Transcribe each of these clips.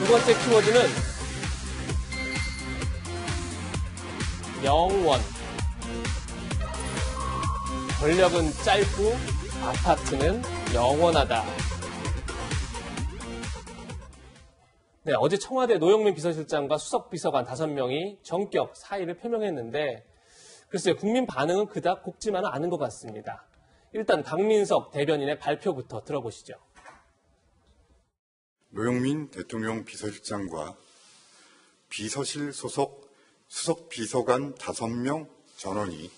번째 키워드는 영원. 권력은 짧고 아파트는 영원하다. 네, 어제 청와대 노영민 비서실장과 수석비서관 5명이 전격 사의를 표명했는데 글쎄요, 국민 반응은 그닥 곱지만은 않은 것 같습니다. 일단 강민석 대변인의 발표부터 들어보시죠. 노영민 대통령 비서실장과 비서실 소속 수석비서관 5명 전원이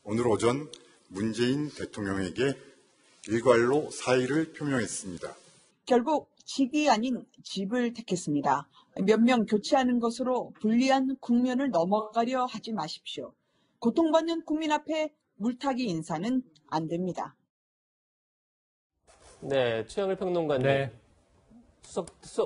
오늘 오전 문재인 대통령에게 일괄로 사의를 표명했습니다. 결국 직이 아닌 집을 택했습니다. 몇 명 교체하는 것으로 불리한 국면을 넘어가려 하지 마십시오. 고통받는 국민 앞에 물타기 인사는 안 됩니다. 네, 최영일 평론가님. 네.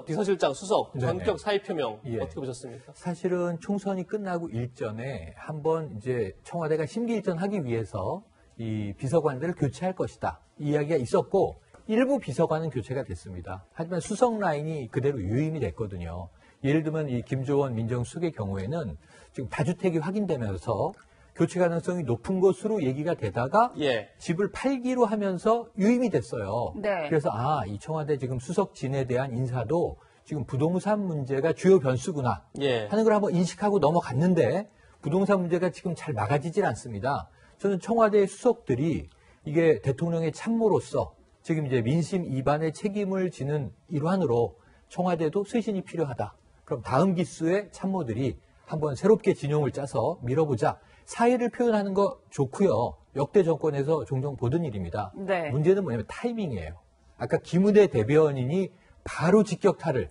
비서실장 수석 전격 네네. 사의 표명 예. 어떻게 보셨습니까? 사실은 총선이 끝나고 일전에 한번 이제 청와대가 심기일전하기 위해서 이 비서관들을 교체할 것이다. 이 이야기가 있었고 일부 비서관은 교체가 됐습니다. 하지만 수석 라인이 그대로 유임이 됐거든요. 예를 들면 이 김조원 민정수석의 경우에는 지금 다주택이 확인되면서 교체 가능성이 높은 것으로 얘기가 되다가 예. 집을 팔기로 하면서 유임이 됐어요. 네. 그래서 이 청와대 지금 수석진에 대한 인사도 지금 부동산 문제가 주요 변수구나 예. 하는 걸 한번 인식하고 넘어갔는데 부동산 문제가 지금 잘 막아지질 않습니다. 저는 청와대 수석들이 이게 대통령의 참모로서 지금 이제 민심 이반의 책임을 지는 일환으로 청와대도 쇄신이 필요하다. 그럼 다음 기수의 참모들이 한번 새롭게 진용을 짜서 밀어보자. 사의를 표현하는 거 좋고요. 역대 정권에서 종종 보던 일입니다. 네. 문제는 뭐냐면 타이밍이에요. 아까 김우대 대변인이 바로 직격탄을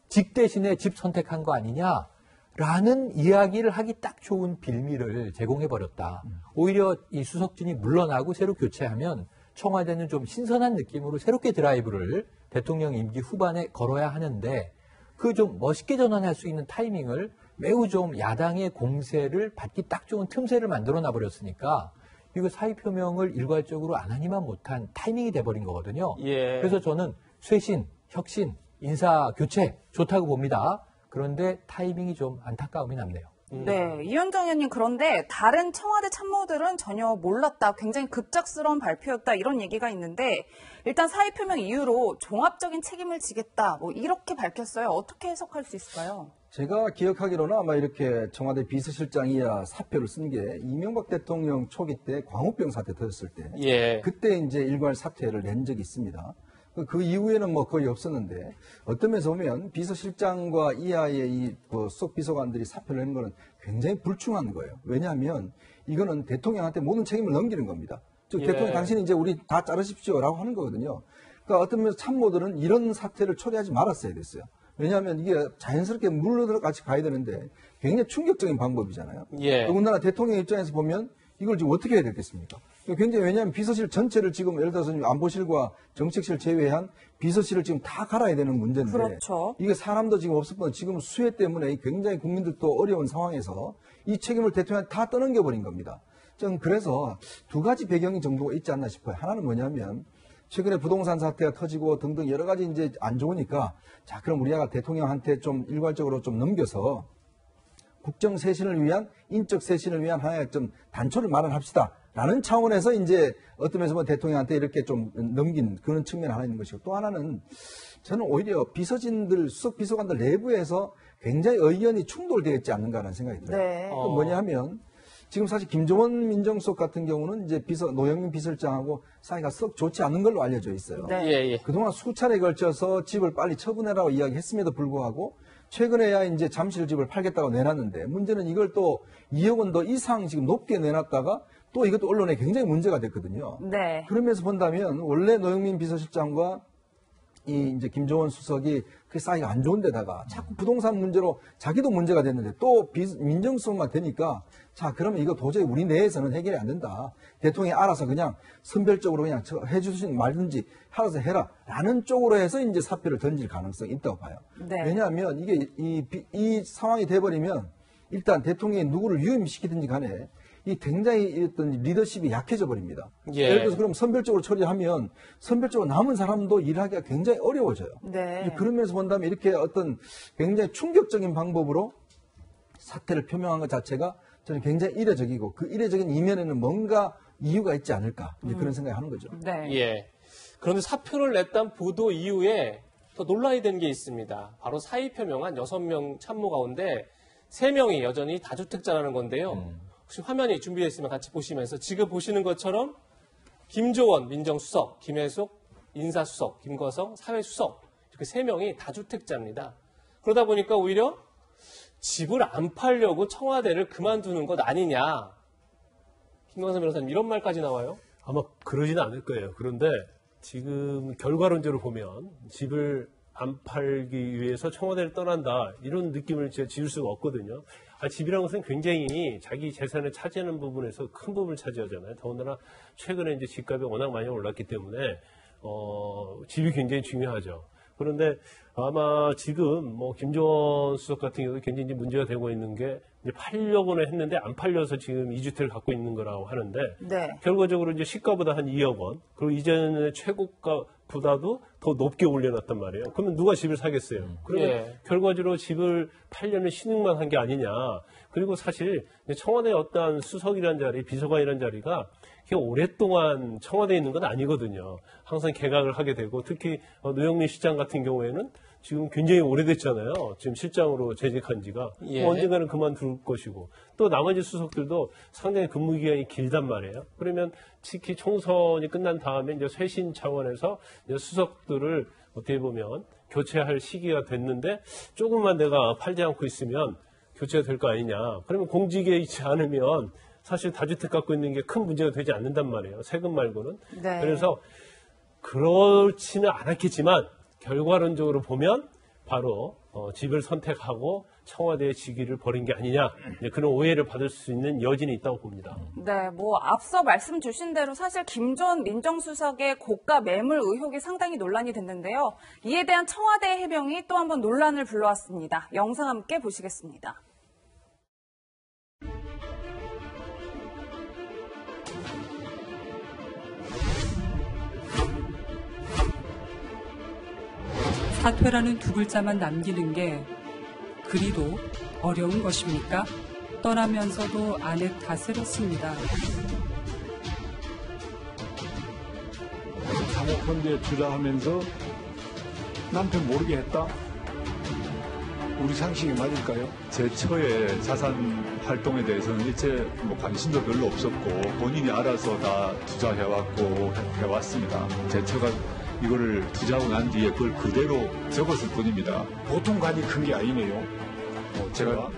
직 대신에 집 선택한 거 아니냐라는 이야기를 하기 딱 좋은 빌미를 제공해버렸다. 오히려 이 수석진이 물러나고 새로 교체하면 청와대는 좀 신선한 느낌으로 새롭게 드라이브를 대통령 임기 후반에 걸어야 하는데 그 좀 멋있게 전환할 수 있는 타이밍을 매우 좀 야당의 공세를 받기 딱 좋은 틈새를 만들어놔 버렸으니까 이거 사의 표명을 일괄적으로 안 하니만 못한 타이밍이 돼버린 거거든요. 예. 그래서 저는 쇄신, 혁신, 인사 교체 좋다고 봅니다. 그런데 타이밍이 좀 안타까움이 남네요. 네, 이현정 의원님, 그런데 다른 청와대 참모들은 전혀 몰랐다, 굉장히 급작스러운 발표였다, 이런 얘기가 있는데 일단 사의 표명 이후로 종합적인 책임을 지겠다, 뭐 이렇게 밝혔어요. 어떻게 해석할 수 있을까요? 제가 기억하기로는 아마 이렇게 청와대 비서실장이야 사표를 쓴 게 이명박 대통령 초기 때 광우병 사태 터졌을 때 예. 그때 이제 일괄 사퇴를 낸 적이 있습니다. 그 이후에는 뭐 거의 없었는데 어떤 면에서 보면 비서실장과 이하의 이 수석 비서관들이 사표를 내는 거는 굉장히 불충한 거예요. 왜냐하면 이거는 대통령한테 모든 책임을 넘기는 겁니다. 즉 예. 대통령 당신이 이제 우리 다 자르십시오라고 하는 거거든요. 그러니까 어떤 면에서 참모들은 이런 사태를 초래하지 말았어야 됐어요. 왜냐하면 이게 자연스럽게 물러같이 가야 되는데 굉장히 충격적인 방법이잖아요. 예. 더군다나 대통령 입장에서 보면 이걸 지금 어떻게 해야 되겠습니까? 굉장히 왜냐하면 비서실 전체를 지금 예를 들어서 안보실과 정책실 제외한 비서실을 지금 다 갈아야 되는 문제인데 그렇죠. 이게 사람도 지금 없을 뿐 지금 수혜 때문에 굉장히 국민들도 어려운 상황에서 이 책임을 대통령한테 다 떠넘겨 버린 겁니다. 저는 그래서 두 가지 배경이 정도가 있지 않나 싶어요. 하나는 뭐냐면 최근에 부동산 사태가 터지고 등등 여러 가지 이제 안 좋으니까 자 그럼 우리가 대통령한테 좀 일괄적으로 좀 넘겨서 국정 쇄신을 위한 인적 쇄신을 위한 하나의 좀 단초를 마련합시다라는 차원에서 이제 어떤 면에서 대통령한테 이렇게 좀 넘긴 그런 측면이 하나 있는 것이고 또 하나는 저는 오히려 비서진들 수석 비서관들 내부에서 굉장히 의견이 충돌되어 있지 않는가라는 생각이 들어요. 네. 그 뭐냐 하면 지금 사실 김조원 민정수석 같은 경우는 이제 노영민 비서실장하고 사이가 썩 좋지 않은 걸로 알려져 있어요. 네. 예, 예. 그동안 수차례에 걸쳐서 집을 빨리 처분해라고 이야기했음에도 불구하고 최근에야 이제 잠실 집을 팔겠다고 내놨는데 문제는 이걸 또 2억 원 더 이상 지금 높게 내놨다가 또 이것도 언론에 굉장히 문제가 됐거든요. 네. 그러면서 본다면 원래 노영민 비서실장과 이 이제 김조원 수석이 그 사이가 안 좋은 데다가 자꾸 부동산 문제로 자기도 문제가 됐는데 또 민정수석만 되니까 자 그러면 이거 도저히 우리 내에서는 해결이 안 된다. 대통령이 알아서 그냥 선별적으로 그냥 해주신 말든지 알아서 해라 라는 쪽으로 해서 이제 사표를 던질 가능성이 있다고 봐요. 네. 왜냐하면 이게 이 상황이 돼버리면 일단 대통령이 누구를 유임시키든지 간에 이 굉장히 어떤 리더십이 약해져 버립니다. 예. 예를 들어서 그럼 선별적으로 처리하면 선별적으로 남은 사람도 일하기가 굉장히 어려워져요. 네. 그런 면에서 본다면 이렇게 어떤 굉장히 충격적인 방법으로 사퇴를 표명한 것 자체가 저는 굉장히 이례적이고 그 이례적인 이면에는 뭔가 이유가 있지 않을까 이제 그런 생각을 하는 거죠. 네. 예. 그런데 사표를 냈던 보도 이후에 더 논란이 된 게 있습니다. 바로 사의 표명한 6명 참모 가운데 3명이 여전히 다주택자라는 건데요. 혹시 화면이 준비되어 있으면 같이 보시면서 지금 보시는 것처럼 김조원 민정수석, 김혜숙 인사수석, 김거성 사회수석 이렇게 3명이 다주택자입니다. 그러다 보니까 오히려 집을 안 팔려고 청와대를 그만두는 것 아니냐. 김광선 변호사님 이런 말까지 나와요? 아마 그러지는 않을 거예요. 그런데 지금 결과론적으로 보면 집을 안 팔기 위해서 청와대를 떠난다 이런 느낌을 제가 지울 수가 없거든요. 집이라는 것은 굉장히 자기 재산을 차지하는 부분에서 큰 부분을 차지하잖아요. 더군다나 최근에 이제 집값이 워낙 많이 올랐기 때문에 집이 굉장히 중요하죠. 그런데 아마 지금 뭐 김조원 수석 같은 경우도 굉장히 이제 문제가 되고 있는 게 이제 팔려고는 했는데 안 팔려서 지금 2주택을 갖고 있는 거라고 하는데 네. 결과적으로 이제 시가보다 한 2억 원 그리고 이전에 최고가보다도 더 높게 올려놨단 말이에요. 그러면 누가 집을 사겠어요? 그러면 예. 결과적으로 집을 팔려는 신용만 한 게 아니냐. 그리고 사실 청와대 어떠한 수석이라는 자리, 비서관이라는 자리가 오랫동안 청와대에 있는 건 아니거든요. 항상 개각을 하게 되고 특히 노영민 시장 같은 경우에는 지금 굉장히 오래됐잖아요. 지금 실장으로 재직한 지가 예. 언젠가는 그만둘 것이고 또 나머지 수석들도 상당히 근무 기간이 길단 말이에요. 그러면 특히 총선이 끝난 다음에 이제 쇄신 차원에서 이제 수석들을 어떻게 보면 교체할 시기가 됐는데 조금만 내가 팔지 않고 있으면 교체가 될 거 아니냐. 그러면 공직에 있지 않으면 사실 다주택 갖고 있는 게 큰 문제가 되지 않는단 말이에요. 세금 말고는. 네. 그래서 그렇지는 않았겠지만 결과론적으로 보면 바로 집을 선택하고 청와대의 직위를 버린 게 아니냐 그런 오해를 받을 수 있는 여진이 있다고 봅니다. 네, 뭐 앞서 말씀 주신 대로 사실 김전 민정수석의 고가 매물 의혹이 상당히 논란이 됐는데요. 이에 대한 청와대 해명이 또 한번 논란을 불러왔습니다. 영상 함께 보시겠습니다. 사퇴라는 두 글자만 남기는 게 그리도 어려운 것입니까? 떠나면서도 아내 탓을 했습니다. 사모펀드에 투자하면서 남편 모르게 했다? 우리 상식이 맞을까요? 제 처의 자산 활동에 대해서는 일체 관심도 별로 없었고 본인이 알아서 다 투자해왔고 해왔습니다. 제 처가 이거를 투자하고 난 뒤에 그걸 그대로 적었을 뿐입니다. 보통 간이 큰 게 아니네요. 제가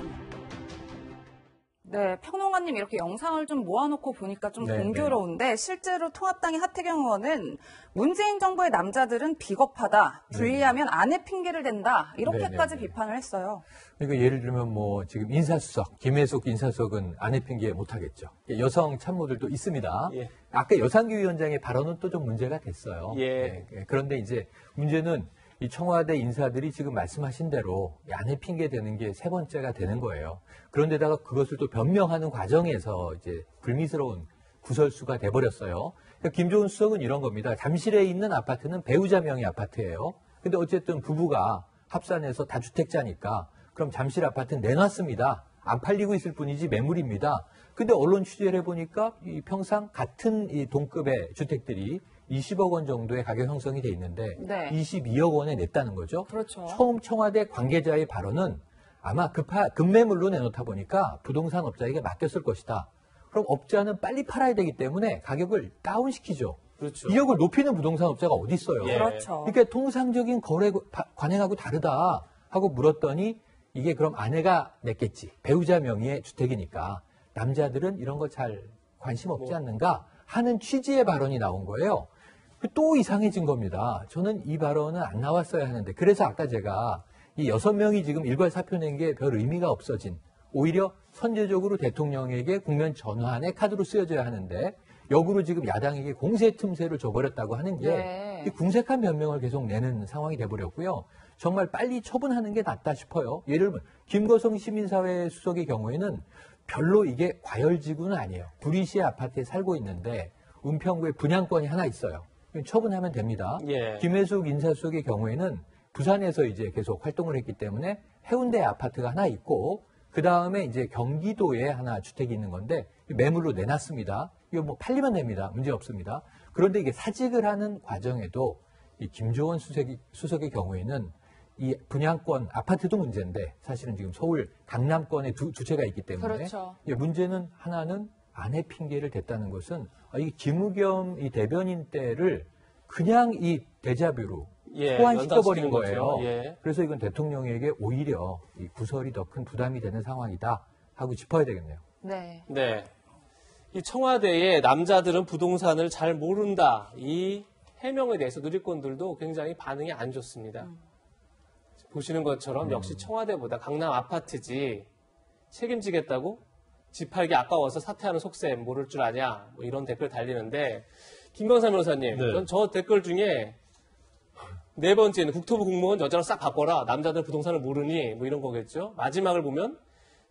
네, 평론가님 이렇게 영상을 좀 모아놓고 보니까 좀 네, 공교로운데 실제로 통합당의 하태경 의원은 문재인 정부의 남자들은 비겁하다, 불리하면 아내 핑계를 댄다 이렇게까지 네, 네. 비판을 했어요. 그러니까 예를 들면 뭐 지금 인사수석, 김혜숙 인사수석은 아내 핑계 못하겠죠. 여성 참모들도 있습니다. 예. 아까 여상규 위원장의 발언은 또 좀 문제가 됐어요. 예. 네, 그런데 이제 문제는 이 청와대 인사들이 지금 말씀하신 대로 아내 핑계 대는 게 세 번째가 되는 거예요. 그런데다가 그것을 또 변명하는 과정에서 이제 불미스러운 구설수가 돼버렸어요. 그러니까 김조은 수석은 이런 겁니다. 잠실에 있는 아파트는 배우자 명의 아파트예요. 근데 어쨌든 부부가 합산해서 다주택자니까 그럼 잠실 아파트는 내놨습니다. 안 팔리고 있을 뿐이지 매물입니다. 근데 언론 취재를 해보니까 이 평상 같은 이 동급의 주택들이 20억 원 정도의 가격 형성이 돼 있는데 네. 22억 원에 냈다는 거죠. 그렇죠. 처음 청와대 관계자의 발언은 아마 급매물로 내놓다 보니까 부동산 업자에게 맡겼을 것이다. 그럼 업자는 빨리 팔아야 되기 때문에 가격을 다운시키죠. 그렇죠. 2억을 높이는 부동산 업자가 어디 있어요? 예. 그렇죠. 그러니까 통상적인 거래 관행하고 다르다 하고 물었더니 이게 그럼 아내가 냈겠지. 배우자 명의의 주택이니까 남자들은 이런 거 잘 관심 없지 않는가 하는 취지의 발언이 나온 거예요. 또 이상해진 겁니다. 저는 이 발언은 안 나왔어야 하는데 그래서 아까 제가 이 6명이 지금 일괄 사표 낸 게 별 의미가 없어진 오히려 선제적으로 대통령에게 국면 전환의 카드로 쓰여져야 하는데 역으로 지금 야당에게 공세 틈새를 줘버렸다고 하는 게 네. 이 궁색한 변명을 계속 내는 상황이 돼버렸고요. 정말 빨리 처분하는 게 낫다 싶어요. 예를 들면 김거성 시민사회 수석의 경우에는 별로 이게 과열지구는 아니에요. 구리시의 아파트에 살고 있는데 은평구에 분양권이 하나 있어요. 처분하면 됩니다. 예. 김혜숙 인사수석의 경우에는 부산에서 이제 계속 활동을 했기 때문에 해운대 아파트가 하나 있고 그 다음에 이제 경기도에 하나 주택이 있는 건데 매물로 내놨습니다. 이거 뭐 팔리면 됩니다. 문제 없습니다. 그런데 이게 사직을 하는 과정에도 이 김조원 수석의 경우에는 이 분양권 아파트도 문제인데 사실은 지금 서울 강남권에 두 채가 있기 때문에 그렇죠. 문제는 하나는 아내 핑계를 댔다는 것은 이 김우겸 이 대변인 때를 그냥 이 데자뷰로 소환시켜버린 거예요. 예. 그래서 이건 대통령에게 오히려 이 구설이 더 큰 부담이 되는 상황이다 하고 짚어야 되겠네요. 네. 네. 이 청와대의 남자들은 부동산을 잘 모른다. 이 해명에 대해서 누리꾼들도 굉장히 반응이 안 좋습니다. 보시는 것처럼 역시 청와대보다 강남 아파트지 책임지겠다고? 집 팔기 아까워서 사퇴하는 속셈 모를 줄 아냐? 뭐 이런 댓글 달리는데 김광삼 변호사님, 네. 전 저 댓글 중에 네 번째는 국토부 공무원 여자로 싹 바꿔라. 남자들 부동산을 모르니 뭐 이런 거겠죠. 마지막을 보면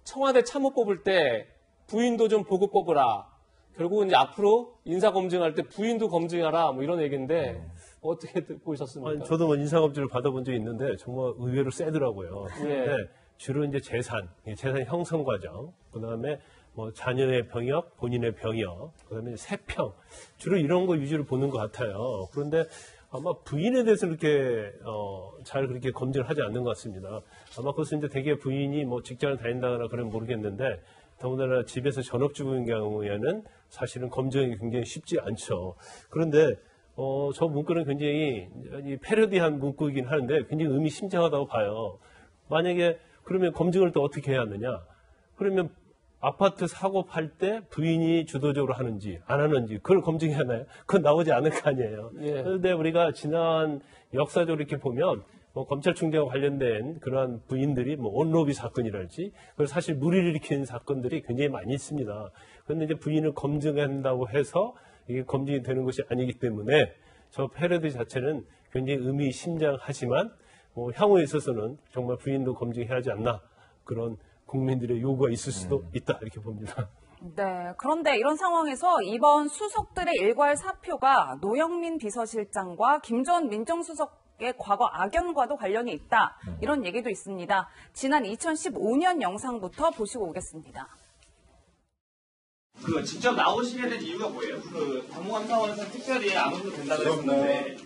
청와대 참모 뽑을 때 부인도 좀 보고 뽑으라. 결국은 이제 앞으로 인사 검증할 때 부인도 검증하라. 뭐 이런 얘기인데 어떻게 보셨습니까? 아니, 저도 뭐 인사검증을 받아본 적이 있는데 정말 의외로 세더라고요. 예. 네, 주로 이제 재산 형성 과정, 그 다음에 뭐 자녀의 병역, 본인의 병역, 그 다음에 세평, 주로 이런 거 위주로 보는 것 같아요. 그런데 아마 부인에 대해서 그렇게 잘 그렇게 검증을 하지 않는 것 같습니다. 아마 그것은 이제 대개 부인이 뭐 직장을 다닌다거나 그러면 모르겠는데 더군다나 집에서 전업주부인 경우에는 사실은 검증이 굉장히 쉽지 않죠. 그런데 저 문구는 굉장히 이 패러디한 문구이긴 하는데 굉장히 의미심장하다고 봐요. 만약에 그러면 검증을 또 어떻게 해야 하느냐? 그러면 아파트 사고 팔 때 부인이 주도적으로 하는지 안 하는지 그걸 검증해야 하나요? 그건 나오지 않을 거 아니에요. 예. 그런데 우리가 지난 역사적으로 이렇게 보면 뭐 검찰총장과 관련된 그러한 부인들이 뭐 온로비 사건이랄지 그걸 사실 무리를 일으키는 사건들이 굉장히 많이 있습니다. 그런데 이제 부인을 검증한다고 해서 이게 검증이 되는 것이 아니기 때문에 저 패러디 자체는 굉장히 의미심장하지만 뭐 향후에 있어서는 정말 부인도 검증해야 하지 않나 그런 국민들의 요구가 있을 수도 있다 이렇게 봅니다. 네. 그런데 이런 상황에서 이번 수석들의 일괄 사표가 노영민 비서실장과 김조원 민정수석의 과거 악연과도 관련이 있다. 이런 얘기도 있습니다. 지난 2015년 영상부터 보시고 오겠습니다. 직접 나오시게 된 이유가 뭐예요? 당무감사원에서 특별히 아무도 된다고 했었는데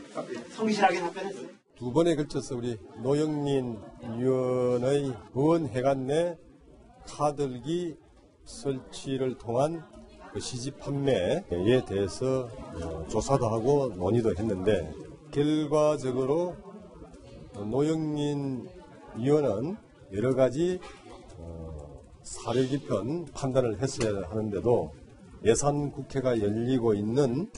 성실하게 답변했어요. 두 번에 걸쳐서 우리 노영민 의원의 의원회관 내 카드기 설치를 통한 그 시집 판매에 대해서 조사도 하고 논의도 했는데 결과적으로 노영민 의원은 여러 가지 사려 깊은 판단을 했어야 하는데도 예산 국회가 열리고 있는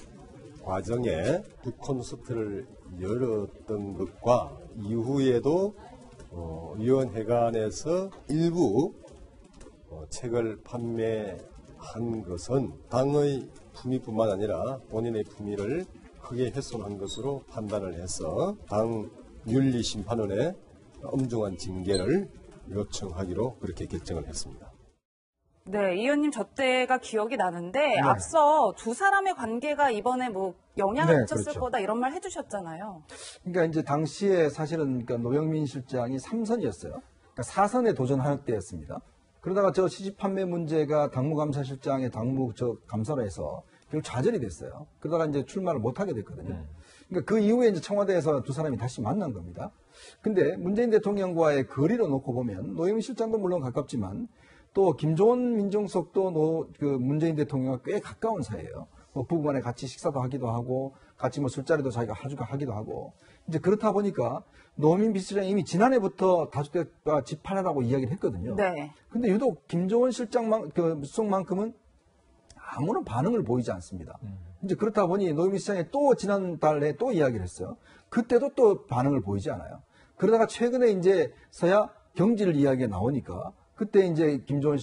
과정에 두 콘서트를 열었던 것과 이후에도 위원회관에서 일부 책을 판매한 것은 당의 품위뿐만 아니라 본인의 품위를 크게 훼손한 것으로 판단을 해서 당 윤리심판원에 엄중한 징계를 요청하기로 그렇게 결정을 했습니다. 네, 이 의원님 저 때가 기억이 나는데 앞서 두 사람의 관계가 이번에 뭐 영향을 미쳤을 그렇죠. 거다 이런 말 해주셨잖아요. 그러니까 이제 당시에 사실은 그러니까 노영민 실장이 3선이었어요. 그러니까 4선에 도전할 때였습니다. 그러다가 저 시집 판매 문제가 당무감사실장의 감사로 해서 결국 좌절이 됐어요. 그러다가 이제 출마를 못하게 됐거든요. 그러니까 그 이후에 이제 청와대에서 두 사람이 다시 만난 겁니다. 근데 문재인 대통령과의 거리로 놓고 보면 노영민 실장도 물론 가깝지만 또 김조원 민정수석도 문재인 대통령과 꽤 가까운 사이예요. 뭐 부부간에 같이 식사도 하기도 하고 같이 뭐 술자리도 자기가 하기도 하고 이제 그렇다 보니까 노영민 비서실장이 이미 지난해부터 다주택가 집 팔아라고 이야기를 했거든요. 네. 근데 유독 김조원 수석만큼은 아무런 반응을 보이지 않습니다. 이제 그렇다 보니 노영민 시장이 또 지난달에 또 이야기를 했어요. 그때도 또 반응을 보이지 않아요. 그러다가 최근에 이제 서야 경질 이야기가 나오니까 그때 이제 김조원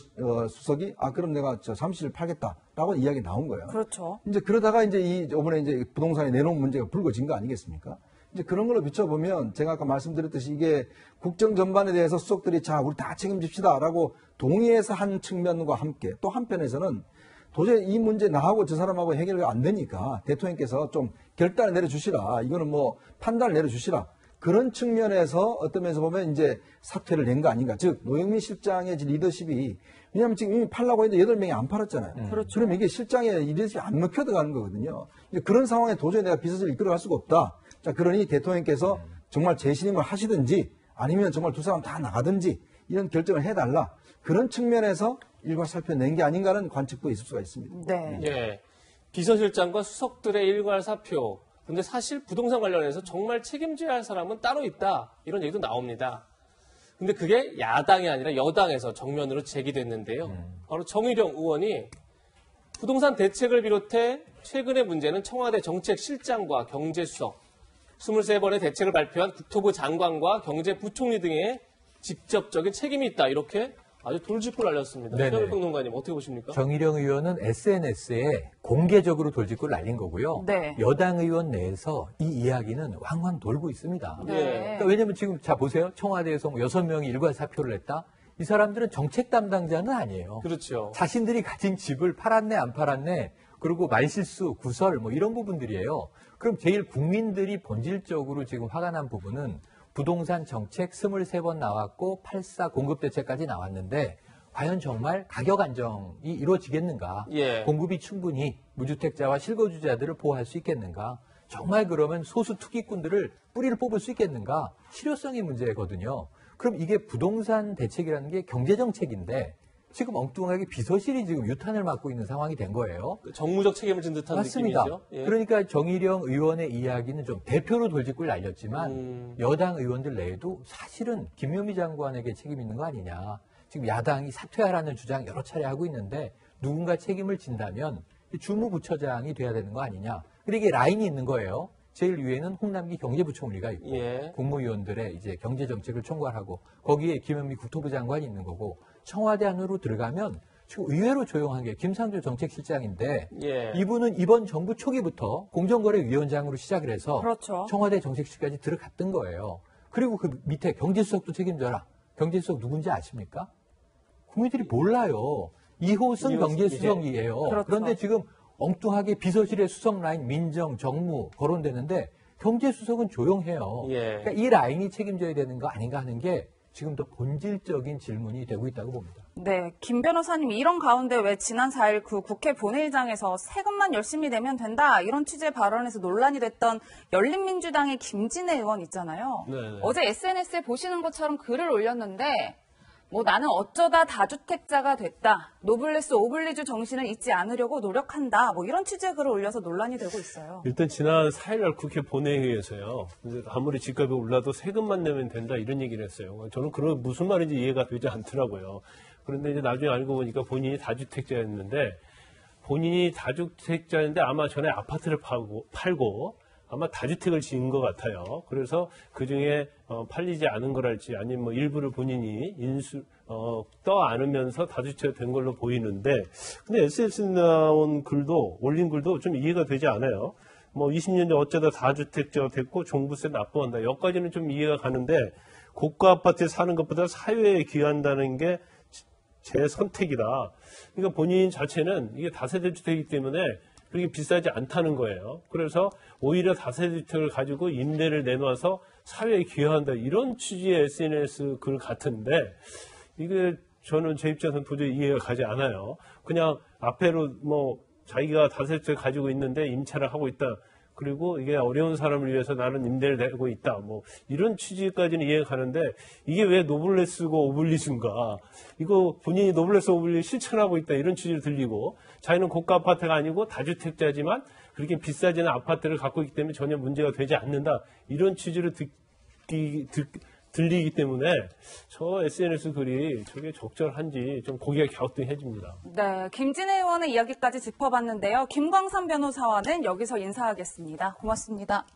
수석이 그럼 내가 저 사무실을 팔겠다라고 이야기 나온 거예요. 그렇죠. 이제 그러다가 이제 이번에 이제 부동산에 내놓은 문제가 불거진 거 아니겠습니까? 이제 그런 걸로 비춰보면 제가 아까 말씀드렸듯이 이게 국정 전반에 대해서 수석들이 자, 우리 다 책임집시다라고 동의해서 한 측면과 함께 또 한편에서는 도저히 이 문제 나하고 저 사람하고 해결이 안 되니까 대통령께서 좀 결단을 내려주시라. 이거는 뭐 판단을 내려주시라. 그런 측면에서 어떤 면에서 보면 이제 사퇴를 낸 거 아닌가. 즉, 노영민 실장의 리더십이 왜냐하면 지금 이미 팔라고 했는데 8명이 안 팔았잖아요. 그렇죠. 그럼 이게 실장의 리더십이 안 먹혀 들어가는 거거든요. 이제 그런 상황에 도저히 내가 비서실을 이끌어갈 수가 없다. 자, 그러니 대통령께서 정말 재신임을 하시든지 아니면 정말 두 사람 다 나가든지 이런 결정을 해달라. 그런 측면에서 일괄 사표 낸 게 아닌가는 관측도 있을 수가 있습니다. 네. 예. 비서실장과 수석들의 일괄 사표. 근데 사실 부동산 관련해서 정말 책임져야 할 사람은 따로 있다. 이런 얘기도 나옵니다. 근데 그게 야당이 아니라 여당에서 정면으로 제기됐는데요. 바로 정의령 의원이 부동산 대책을 비롯해 최근의 문제는 청와대 정책실장과 경제수석, 23번의 대책을 발표한 국토부 장관과 경제부총리 등의 직접적인 책임이 있다. 이렇게 아주 돌직구를 날렸습니다. 최영일 평론가님 어떻게 보십니까? 정의령 의원은 SNS에 공개적으로 돌직구를 날린 거고요. 네. 여당 의원 내에서 이 이야기는 왕왕 돌고 있습니다. 네. 그러니까 왜냐하면 지금 자 보세요. 청와대에서 6명이 일괄 사표를 냈다. 이 사람들은 정책 담당자는 아니에요. 그렇죠. 자신들이 가진 집을 팔았네 안 팔았네. 그리고 말실수, 구설 뭐 이런 부분들이에요. 그럼 제일 국민들이 본질적으로 지금 화가 난 부분은 부동산 정책 23번 나왔고 8.4 공급대책까지 나왔는데 과연 정말 가격 안정이 이루어지겠는가? 예. 공급이 충분히 무주택자와 실거주자들을 보호할 수 있겠는가? 정말 그러면 소수 투기꾼들을 뿌리를 뽑을 수 있겠는가? 실효성이 문제거든요. 그럼 이게 부동산 대책이라는 게 경제정책인데 지금 엉뚱하게 비서실이 지금 유탄을 맞고 있는 상황이 된 거예요. 정무적 책임을 진 듯한 맞습니다. 느낌이죠. 예. 그러니까 정의령 의원의 이야기는 좀 대표로 돌직구를 날렸지만 여당 의원들 내에도 사실은 김현미 장관에게 책임이 있는 거 아니냐. 지금 야당이 사퇴하라는 주장 여러 차례 하고 있는데 누군가 책임을 진다면 주무부처장이 돼야 되는 거 아니냐. 그리고 이게 라인이 있는 거예요. 제일 위에는 홍남기 경제부총리가 있고 예. 국무위원들의 이제 경제정책을 총괄하고 거기에 김현미 국토부 장관이 있는 거고 청와대 안으로 들어가면 지금 의외로 조용한 게 김상조 정책실장인데 예. 이분은 이번 정부 초기부터 공정거래위원장으로 시작을 해서 그렇죠. 청와대 정책실까지 들어갔던 거예요. 그리고 그 밑에 경제수석도 책임져라. 경제수석 누군지 아십니까? 국민들이 몰라요. 이호승 경제수석이에요. 그렇죠. 그런데 지금 엉뚱하게 비서실의 수석 라인 민정, 정무 거론되는데 경제수석은 조용해요. 예. 그러니까 이 라인이 책임져야 되는 거 아닌가 하는 게 지금 더 본질적인 질문이 되고 있다고 봅니다. 네, 김 변호사님 이런 가운데 왜 지난 4일 그 국회 본회의장에서 세금만 열심히 내면 된다 이런 취지의 발언에서 논란이 됐던 열린민주당의 김진애 의원 있잖아요. 네네. 어제 SNS에 보시는 것처럼 글을 올렸는데 뭐 나는 어쩌다 다주택자가 됐다. 노블레스 오블리주 정신을 잊지 않으려고 노력한다. 뭐 이런 취지의 글을 올려서 논란이 되고 있어요. 일단 지난 4일날 국회 본회의에서요. 아무리 집값이 올라도 세금만 내면 된다 이런 얘기를 했어요. 저는 그런 무슨 말인지 이해가 되지 않더라고요. 그런데 이제 나중에 알고 보니까 본인이 다주택자였는데 본인이 다주택자인데 아마 전에 아파트를 팔고 아마 다주택을 지은 것 같아요. 그래서 그 중에 팔리지 않은 거랄지 아니면 뭐 일부를 본인이 떠 안으면서 다주택 된 걸로 보이는데, 근데 SNS에 나온 글도, 올린 글도 좀 이해가 되지 않아요. 뭐 20년 전 어쩌다 다주택자가 됐고 종부세 납부한다. 여기까지는 좀 이해가 가는데 고가 아파트에 사는 것보다 사회에 기여한다는 게 제 선택이다. 그러니까 본인 자체는 이게 다세대 주택이기 때문에 그렇게 비싸지 않다는 거예요. 그래서 오히려 다세대 주택을 가지고 임대를 내놔서 사회에 기여한다. 이런 취지의 SNS 글 같은데 이게 저는 제 입장에서는 도저히 이해가 가지 않아요. 그냥 앞에로 뭐 자기가 다세대 주택 가지고 있는데 임차를 하고 있다. 그리고 이게 어려운 사람을 위해서 나는 임대를 내고 있다. 뭐 이런 취지까지는 이해가 가는데 이게 왜 노블레스고 오블리주인가. 이거 본인이 노블레스 오블리주 실천하고 있다. 이런 취지를 들리고 자기는 고가 아파트가 아니고 다주택자지만 그렇게 비싸지는 아파트를 갖고 있기 때문에 전혀 문제가 되지 않는다. 이런 취지를 들리기 때문에 저 SNS 글이 저게 적절한지 좀 고개가 갸우뚱해집니다. 네, 김진애 의원의 이야기까지 짚어봤는데요. 김광삼 변호사와는 여기서 인사하겠습니다. 고맙습니다.